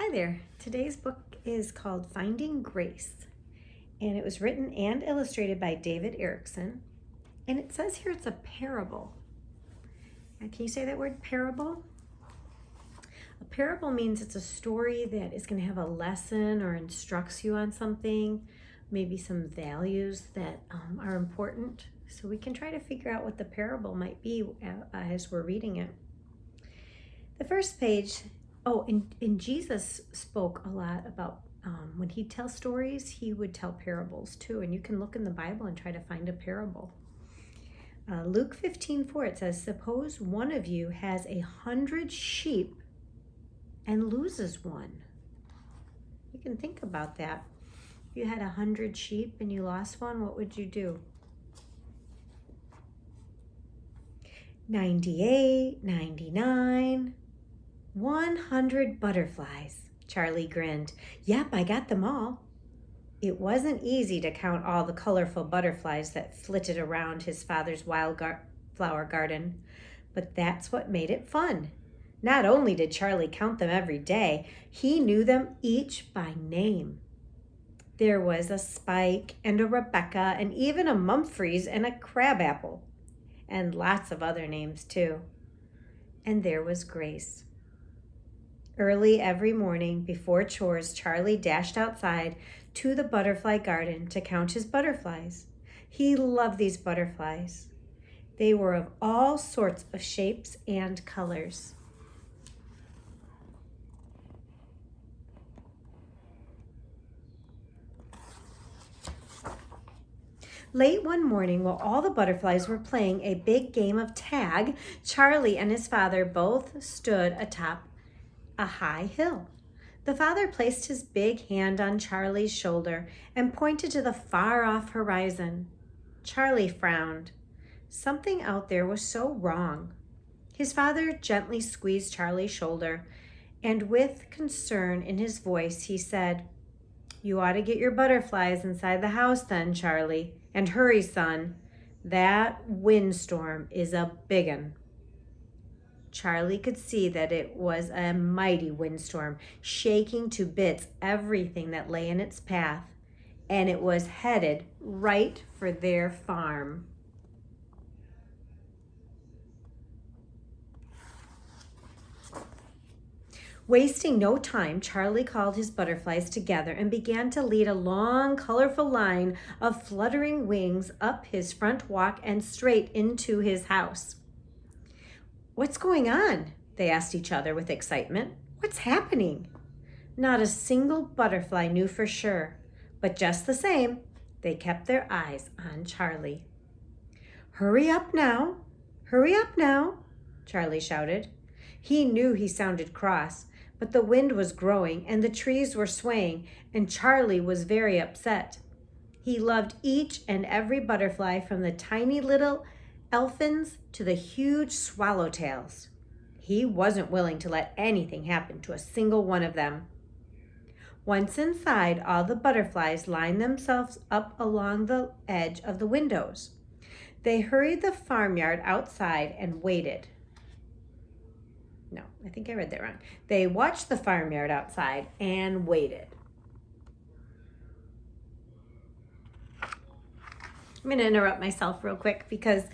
Hi there. Today's book is called Finding Grace, and it was written and illustrated by David Erickson. And it says here it's a parable. Now, can you say that word, parable? A parable means it's a story that is going to have a lesson or instructs you on something, maybe some values that are important. So we can try to figure out what the parable might be as we're reading it. The first page. And Jesus spoke a lot about when he'd tell stories, he would tell parables too. And you can look in the Bible and try to find a parable. Luke 15:4, it says, suppose one of you has 100 sheep and loses one. You can think about that. If you had 100 sheep and you lost one, what would you do? 98, 99... 100 butterflies. Charlie grinned. Yep, I got them all. It wasn't easy to count all the colorful butterflies that flitted around his father's wildflower garden, but that's what made it fun. Not only did Charlie count them every day, he knew them each by name. There was a Spike and a Rebecca and even a Mumfreeze and a Crabapple, and lots of other names too. And there was Grace. Early every morning, before chores, Charlie dashed outside to the butterfly garden to count his butterflies. He loved these butterflies. They were of all sorts of shapes and colors. Late one morning, while all the butterflies were playing a big game of tag, Charlie and his father both stood atop a high hill. The father placed his big hand on Charlie's shoulder and pointed to the far-off horizon. Charlie frowned. Something out there was so wrong. His father gently squeezed Charlie's shoulder, and with concern in his voice, he said, "You ought to get your butterflies inside the house then, Charlie. And hurry, son. That windstorm is a big 'un." Charlie could see that it was a mighty windstorm, shaking to bits everything that lay in its path, and it was headed right for their farm. Wasting no time, Charlie called his butterflies together and began to lead a long, colorful line of fluttering wings up his front walk and straight into his house. "What's going on?" they asked each other with excitement. "What's happening?" Not a single butterfly knew for sure, but just the same, they kept their eyes on Charlie. "Hurry up now, hurry up now," Charlie shouted. He knew he sounded cross, but the wind was growing and the trees were swaying, and Charlie was very upset. He loved each and every butterfly, from the tiny little elfins to the huge swallowtails. He wasn't willing to let anything happen to a single one of them. Once inside, all the butterflies lined themselves up along the edge of the windows. They hurried the farmyard outside and waited. No, I think I read that wrong. They watched the farmyard outside and waited. I'm going to interrupt myself real quick because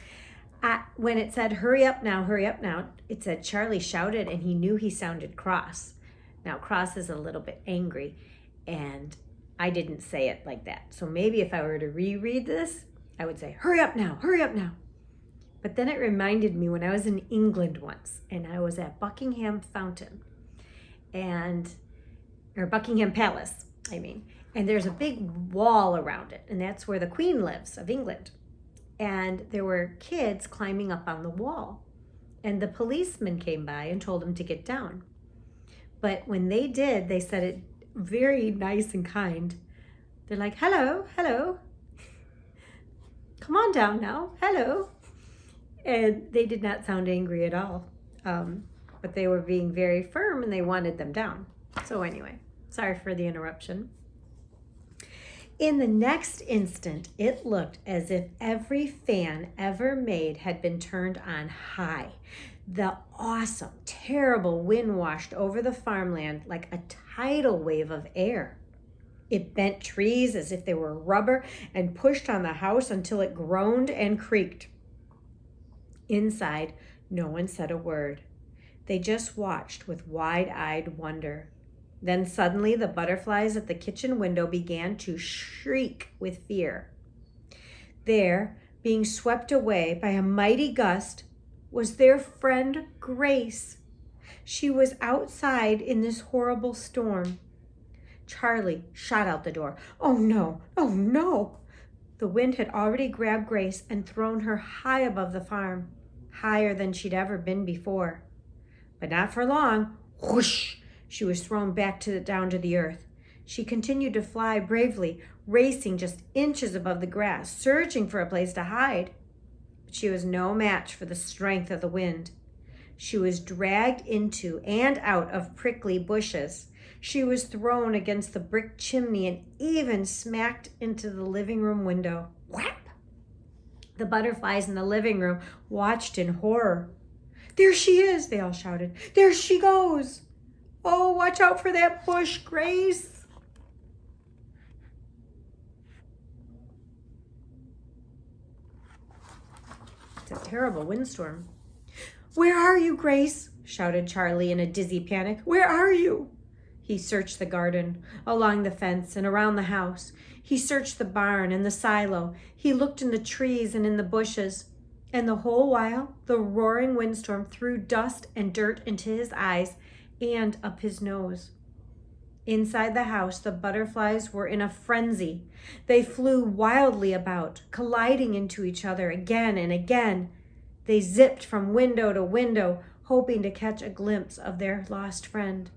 when it said, hurry up now, it said Charlie shouted and he knew he sounded cross. Now, cross is a little bit angry, and I didn't say it like that. So maybe if I were to reread this, I would say, hurry up now, hurry up now. But then it reminded me when I was in England once, and I was at Buckingham Fountain, or Buckingham Palace, and there's a big wall around it, and that's where the Queen lives of England. And there were kids climbing up on the wall, and the policeman came by and told them to get down. But when they did, they said it very nice and kind. They're like, hello, hello. Come on down now, hello. And they did not sound angry at all. But they were being very firm and they wanted them down. So anyway, sorry for the interruption. In the next instant, it looked as if every fan ever made had been turned on high. The awesome, terrible wind washed over the farmland like a tidal wave of air. It bent trees as if they were rubber and pushed on the house until it groaned and creaked. Inside, no one said a word. They just watched with wide-eyed wonder. Then suddenly the butterflies at the kitchen window began to shriek with fear. There, being swept away by a mighty gust, was their friend Grace. She was outside in this horrible storm. Charlie shot out the door. Oh no, oh no! The wind had already grabbed Grace and thrown her high above the farm, higher than she'd ever been before. But not for long. Whoosh! She was thrown back down to the earth. She continued to fly bravely, racing just inches above the grass, searching for a place to hide. But she was no match for the strength of the wind. She was dragged into and out of prickly bushes. She was thrown against the brick chimney and even smacked into the living room window. Whap! The butterflies in the living room watched in horror. There she is, they all shouted. There she goes. Oh, watch out for that bush, Grace. It's a terrible windstorm. Where are you, Grace? Shouted Charlie in a dizzy panic. Where are you? He searched the garden, along the fence, and around the house. He searched the barn and the silo. He looked in the trees and in the bushes. And the whole while, the roaring windstorm threw dust and dirt into his eyes and up his nose. Inside the house, the butterflies were in a frenzy. They flew wildly about, colliding into each other again and again. They zipped from window to window, hoping to catch a glimpse of their lost friend.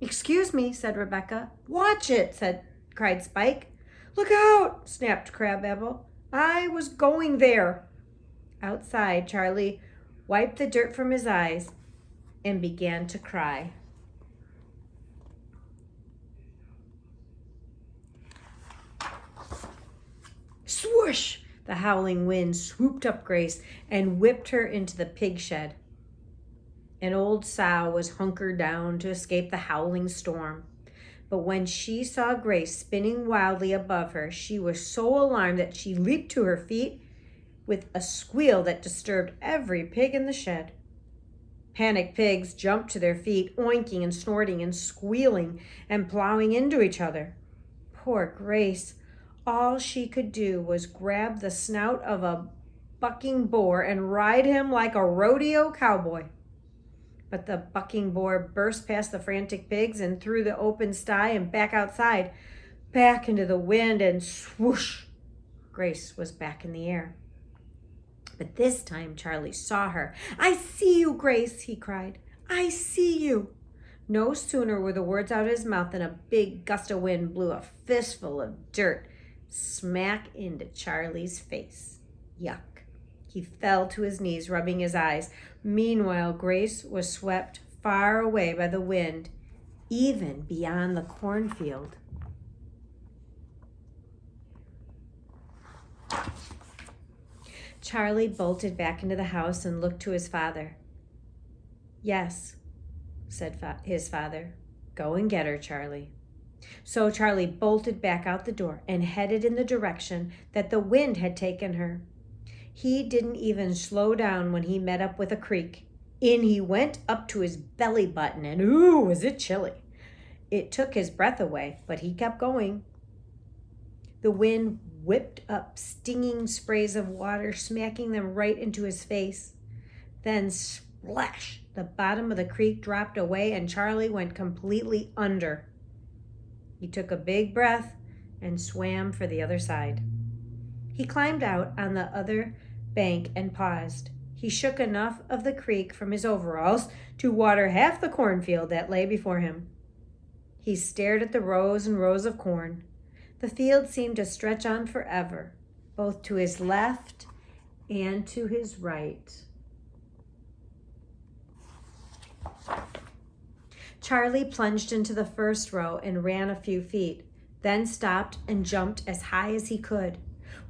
Excuse me, said Rebecca. Watch it, cried Spike. Look out, snapped Crabapple. I was going there. Outside, Charlie wiped the dirt from his eyes and began to cry. Swoosh! The howling wind swooped up Grace and whipped her into the pig shed. An old sow was hunkered down to escape the howling storm. But when she saw Grace spinning wildly above her, she was so alarmed that she leaped to her feet with a squeal that disturbed every pig in the shed. Panicked pigs jumped to their feet, oinking and snorting and squealing and plowing into each other. Poor Grace. All she could do was grab the snout of a bucking boar and ride him like a rodeo cowboy. But the bucking boar burst past the frantic pigs and through the open sty and back outside, back into the wind, and swoosh! Grace was back in the air. But this time Charlie saw her. I see you, Grace, he cried. I see you. No sooner were the words out of his mouth than a big gust of wind blew a fistful of dirt smack into Charlie's face. Yuck. He fell to his knees, rubbing his eyes. Meanwhile, Grace was swept far away by the wind, even beyond the cornfield. Charlie bolted back into the house and looked to his father. Yes, said his father. Go and get her, Charlie. So Charlie bolted back out the door and headed in the direction that the wind had taken her. He didn't even slow down when he met up with a creek. In he went up to his belly button, and ooh, was it chilly. It took his breath away, but he kept going. The wind whipped up stinging sprays of water, smacking them right into his face. Then splash! The bottom of the creek dropped away, and Charlie went completely under. He took a big breath and swam for the other side. He climbed out on the other bank and paused. He shook enough of the creek from his overalls to water half the cornfield that lay before him. He stared at the rows and rows of corn. The field seemed to stretch on forever, both to his left and to his right. Charlie plunged into the first row and ran a few feet, then stopped and jumped as high as he could.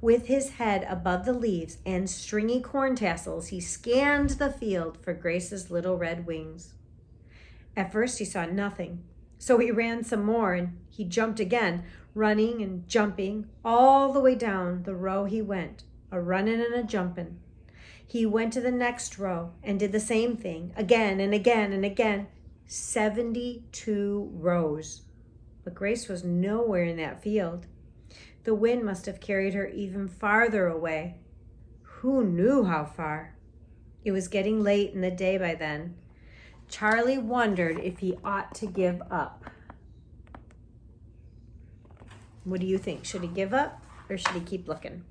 With his head above the leaves and stringy corn tassels, he scanned the field for Grace's little red wings. At first he saw nothing, so he ran some more and he jumped again, running and jumping. All the way down the row he went, a running and a jumping. He went to the next row and did the same thing again and again and again. 72 rows. But Grace was nowhere in that field. The wind must have carried her even farther away. Who knew how far? It was getting late in the day by then. Charlie wondered if he ought to give up. What do you think? Should he give up or should he keep looking?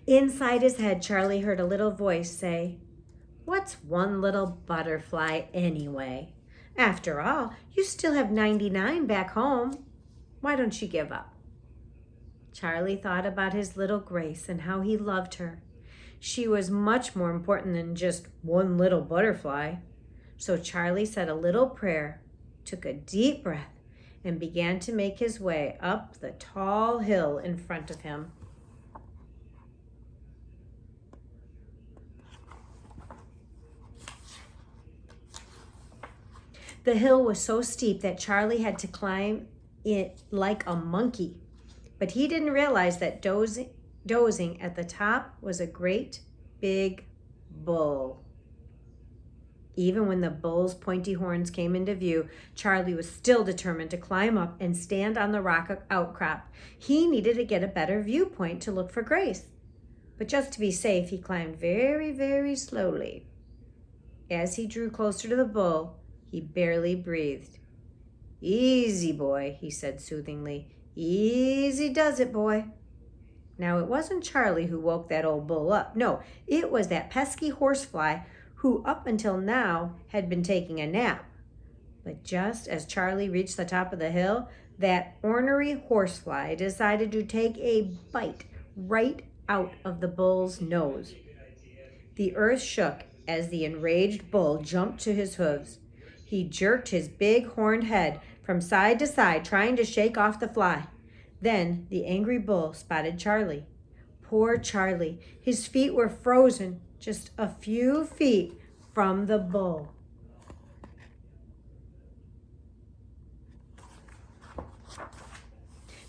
Inside his head, Charlie heard a little voice say, "What's one little butterfly anyway? After all, you still have 99 back home. Why don't you give up?" Charlie thought about his little Grace and how he loved her. She was much more important than just one little butterfly. So Charlie said a little prayer, took a deep breath, and began to make his way up the tall hill in front of him. The hill was so steep that Charlie had to climb it like a monkey. But he didn't realize that dozing at the top was a great big bull. Even when the bull's pointy horns came into view, Charlie was still determined to climb up and stand on the rock outcrop. He needed to get a better viewpoint to look for Grace. But just to be safe, he climbed very, very slowly. As he drew closer to the bull, he barely breathed. "Easy, boy," he said soothingly. "Easy does it, boy." Now, it wasn't Charlie who woke that old bull up. No, it was that pesky horsefly who up until now had been taking a nap. But just as Charlie reached the top of the hill, that ornery horsefly decided to take a bite right out of the bull's nose. The earth shook as the enraged bull jumped to his hooves. He jerked his big horned head from side to side, trying to shake off the fly. Then the angry bull spotted Charlie. Poor Charlie. His feet were frozen just a few feet from the bull.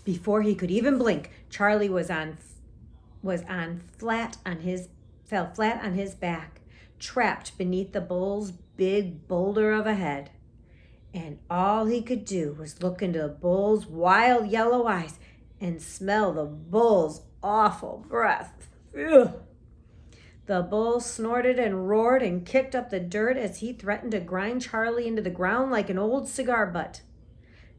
Before he could even blink, Charlie fell flat on his back, trapped beneath the bull's big boulder of a head. And all he could do was look into the bull's wild yellow eyes and smell the bull's awful breath. Ugh. The bull snorted and roared and kicked up the dirt as he threatened to grind Charlie into the ground like an old cigar butt.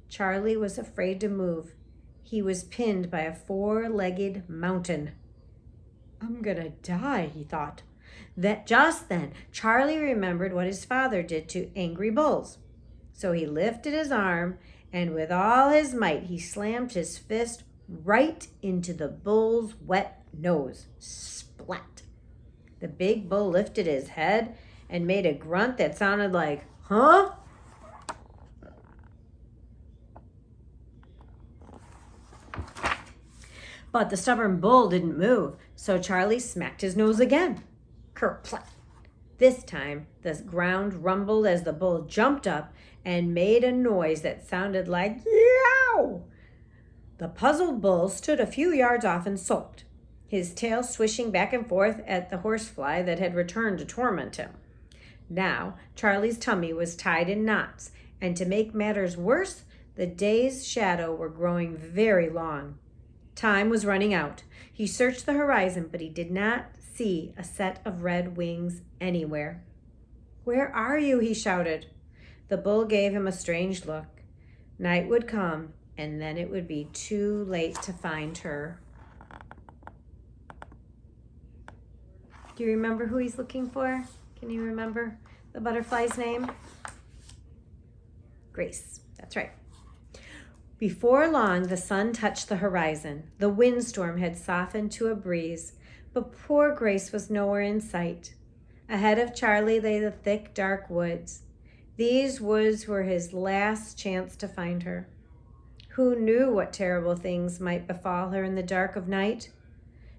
Charlie was afraid to move. He was pinned by a four-legged mountain. "I'm gonna die," he thought. Just then, Charlie remembered what his father did to angry bulls. So he lifted his arm, and with all his might, he slammed his fist right into the bull's wet nose. Splat! The big bull lifted his head and made a grunt that sounded like, "Huh?" But the stubborn bull didn't move, so Charlie smacked his nose again. Kerplap! This time, the ground rumbled as the bull jumped up and made a noise that sounded like yow. The puzzled bull stood a few yards off and sulked, his tail swishing back and forth at the horsefly that had returned to torment him. Now, Charlie's tummy was tied in knots, and to make matters worse, the day's shadow were growing very long. Time was running out. He searched the horizon, but he did not see a set of red wings anywhere. "Where are you?" he shouted. The bull gave him a strange look. Night would come, and then it would be too late to find her. Do you remember who he's looking for? Can you remember the butterfly's name? Grace. That's right. Before long, the sun touched the horizon. The windstorm had softened to a breeze, but poor Grace was nowhere in sight. Ahead of Charlie lay the thick, dark woods. These woods were his last chance to find her. Who knew what terrible things might befall her in the dark of night?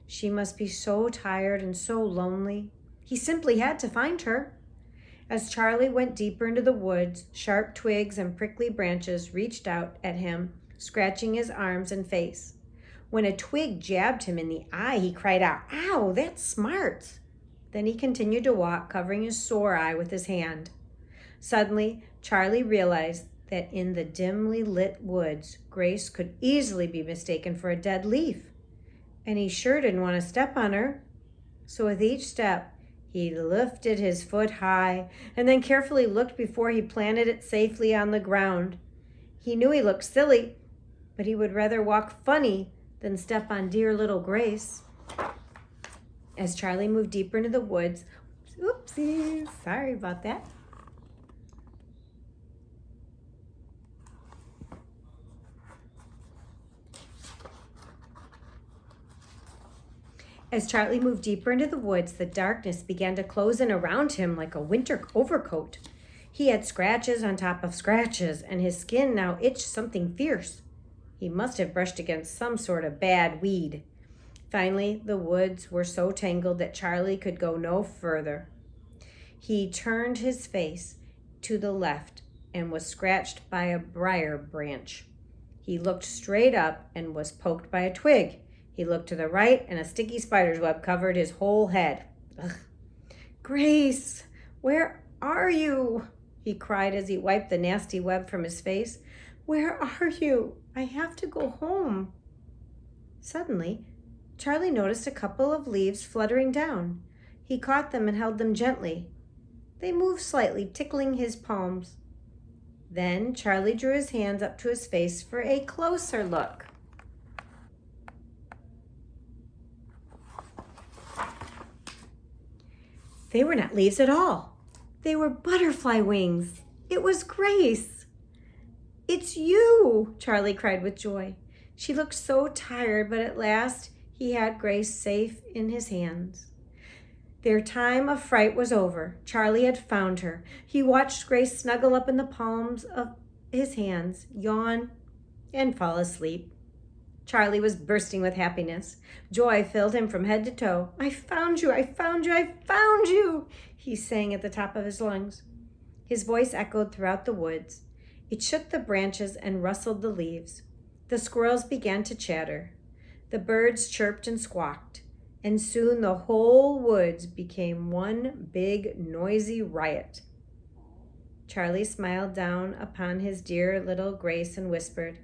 She must be so tired and so lonely. He simply had to find her. As Charlie went deeper into the woods, sharp twigs and prickly branches reached out at him, scratching his arms and face. When a twig jabbed him in the eye, he cried out, "Ow, that's smart!" Then he continued to walk, covering his sore eye with his hand. Suddenly, Charlie realized that in the dimly lit woods, Grace could easily be mistaken for a dead leaf. And he sure didn't want to step on her. So with each step, he lifted his foot high and then carefully looked before he planted it safely on the ground. He knew he looked silly, but he would rather walk funny than step on dear little Grace. As Charlie moved deeper into the woods, oopsies, sorry about that. As Charlie moved deeper into the woods, the darkness began to close in around him like a winter overcoat. He had scratches on top of scratches, and his skin now itched something fierce. He must have brushed against some sort of bad weed. Finally, the woods were so tangled that Charlie could go no further. He turned his face to the left and was scratched by a briar branch. He looked straight up and was poked by a twig. He looked to the right, and a sticky spider's web covered his whole head. Ugh. "Grace, where are you?" he cried as he wiped the nasty web from his face. "Where are you? I have to go home." Suddenly, Charlie noticed a couple of leaves fluttering down. He caught them and held them gently. They moved slightly, tickling his palms. Then Charlie drew his hands up to his face for a closer look. They were not leaves at all. They were butterfly wings. It was Grace. "It's you!" Charlie cried with joy. She looked so tired, but at last he had Grace safe in his hands. Their time of fright was over. Charlie had found her. He watched Grace snuggle up in the palms of his hands, yawn, and fall asleep. Charlie was bursting with happiness. Joy filled him from head to toe. "I found you! I found you! I found you!" he sang at the top of his lungs. His voice echoed throughout the woods. It shook the branches and rustled the leaves. The squirrels began to chatter. The birds chirped and squawked. And soon the whole woods became one big, noisy riot. Charlie smiled down upon his dear little Grace and whispered,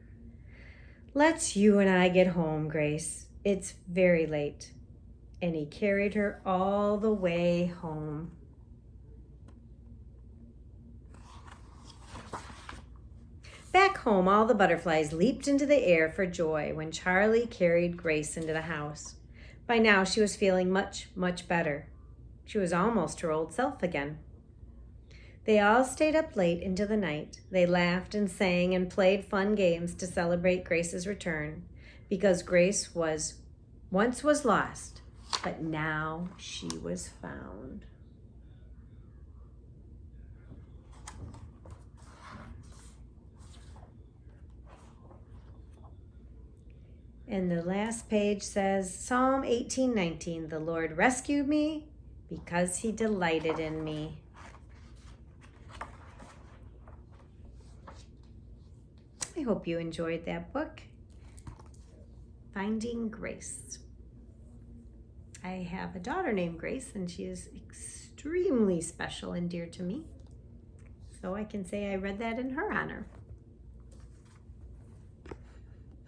"Let's you and I get home, Grace. It's very late." And he carried her all the way home. Back home, all the butterflies leaped into the air for joy when Charlie carried Grace into the house. By now, she was feeling much, much better. She was almost her old self again. They all stayed up late into the night. They laughed and sang and played fun games to celebrate Grace's return, because Grace once was lost, but now she was found. And the last page says, Psalm 18:19, "The Lord rescued me because he delighted in me." I hope you enjoyed that book, Finding Grace. I have a daughter named Grace, and she is extremely special and dear to me. So I can say I read that in her honor.